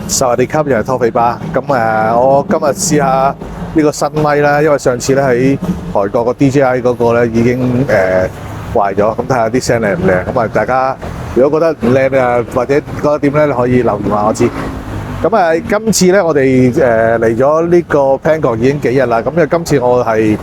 薩瓦迪卡又係拖肥巴，咁我今日試下呢個新咪啦，因為上次咧喺韓國個 DJI 嗰個咧已經壞咗，咁睇下啲聲靚唔靚。咁大家如果覺得唔靚啊，或者覺得點咧，你可以留言話我知。咁今次咧我哋嚟咗呢個 Bangkok 已經幾日啦，咁今次我係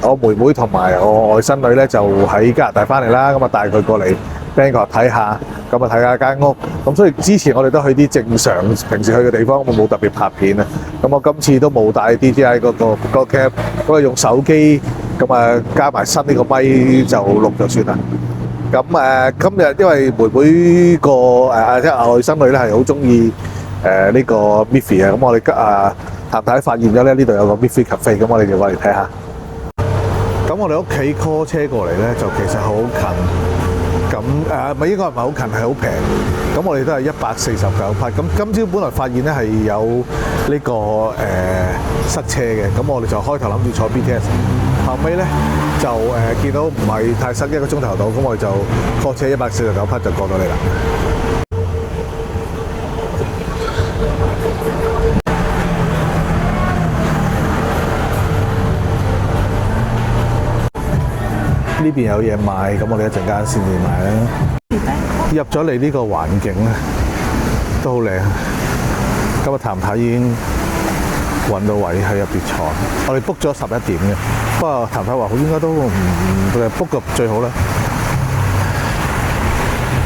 我妹妹同埋我外甥女咧就喺加拿大翻嚟啦，咁帶佢過嚟 Bangkok 睇下，咁睇下間屋。咁所以之前我哋都去啲正常平時去嘅地方，我冇特別拍片啊。咁我今次都冇帶 DJI 嗰個 cam， 咁用手機加埋新呢個咪就錄就算啦。咁今日因為妹妹個即係外甥女咧係好中意呢個 Miffy 啊，咁我哋太太發現咗咧呢度有個 Miffy Cafe， 咁我哋就過嚟睇下。咁我哋屋企 call 車過嚟咧就其實好近。咁咪應該唔係好近，係好平。咁我哋都係149匹。咁今朝本來發現咧係有呢個塞車嘅，咁我哋就開頭諗住坐 BTS， 後尾咧就見到唔係太塞，1個鐘頭到，咁我哋就 call 車149匹就過到嚟啦。呢邊有嘢賣，咁我哋一陣間先至買啦。入咗嚟呢個環境咧，都好靚。今日譚太已經揾到位喺入邊坐，我哋 book 咗11點嘅，不過譚太話好應該都唔 book 個最好啦，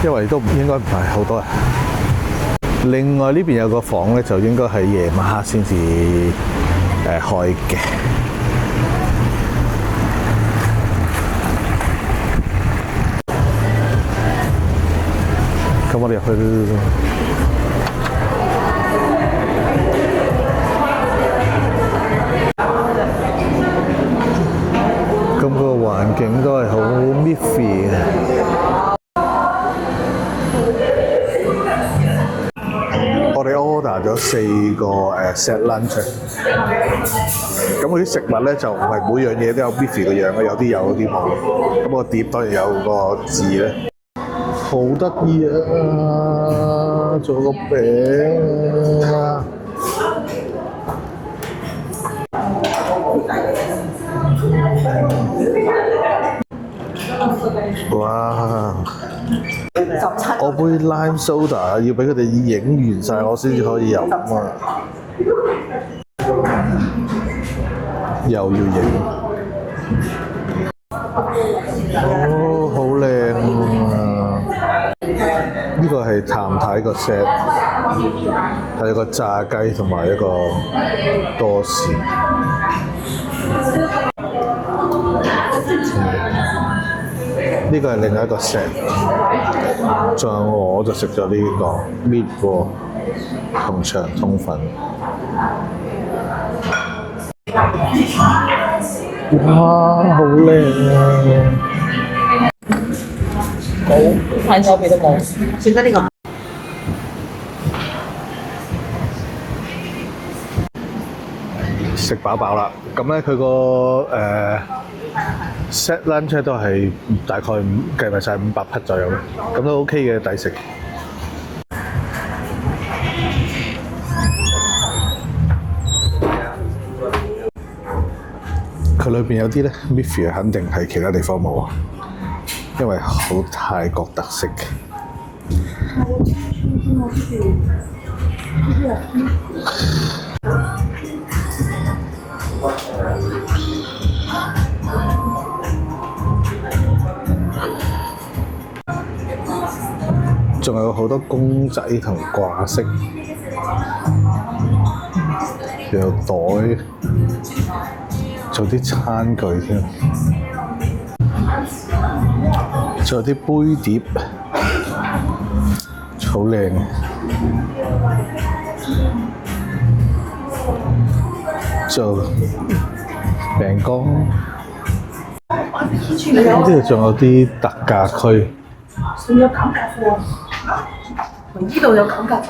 因為都應該唔係好多人。另外呢邊有個房咧，就應該係夜晚黑先至開嘅。咁我哋入去咁個環境都係好 Miffy 嘅。我哋 order 咗4個set lunch， 咁嗰啲食物咧就唔係每樣嘢都有 Miffy 嘅樣嘅，有啲有，有啲冇。咁個碟當然有個字咧。好得意啊！做個餅啊！哇！我杯 lime soda 要俾佢哋影完晒，我先至可以飲啊！又要影。哦，好靚啊！呢個係譚太個 set， 係一個炸雞同埋一個多士。呢個係另一個 set， 仲有我就食咗呢個 meatball 同長通粉。哇，好靚啊！冇，睇左邊都冇，選得呢個。食飽飽啦，咁咧佢個set lunch 都係大概計埋晒500匹左右嘅，咁都 OK 嘅，抵食。佢裏邊有啲咧 Miffy 肯定係其他地方冇啊，因為好泰國特色嘅。仲有好多公仔同掛飾，仲有袋，仲有啲餐具添，仲有啲杯碟，好靚。仲有餅乾，呢度仲有啲特價區。仲有減價貨，呢度有減價貨。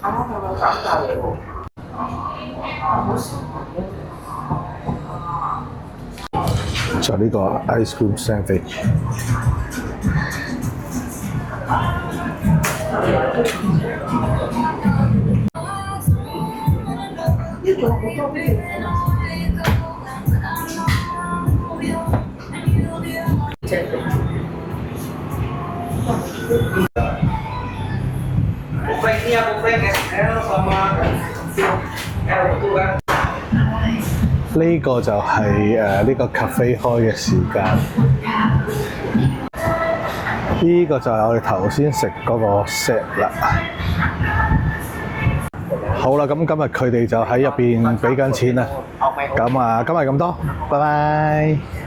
有減價嚟喎。就呢個 ice cream sandwich，呢個就係呢個 cafe 開嘅時間。呢個就係我哋頭先食嗰個 set 啦。好啦，咁今日佢哋就喺入邊俾緊錢啦。咁今日咁多，拜拜。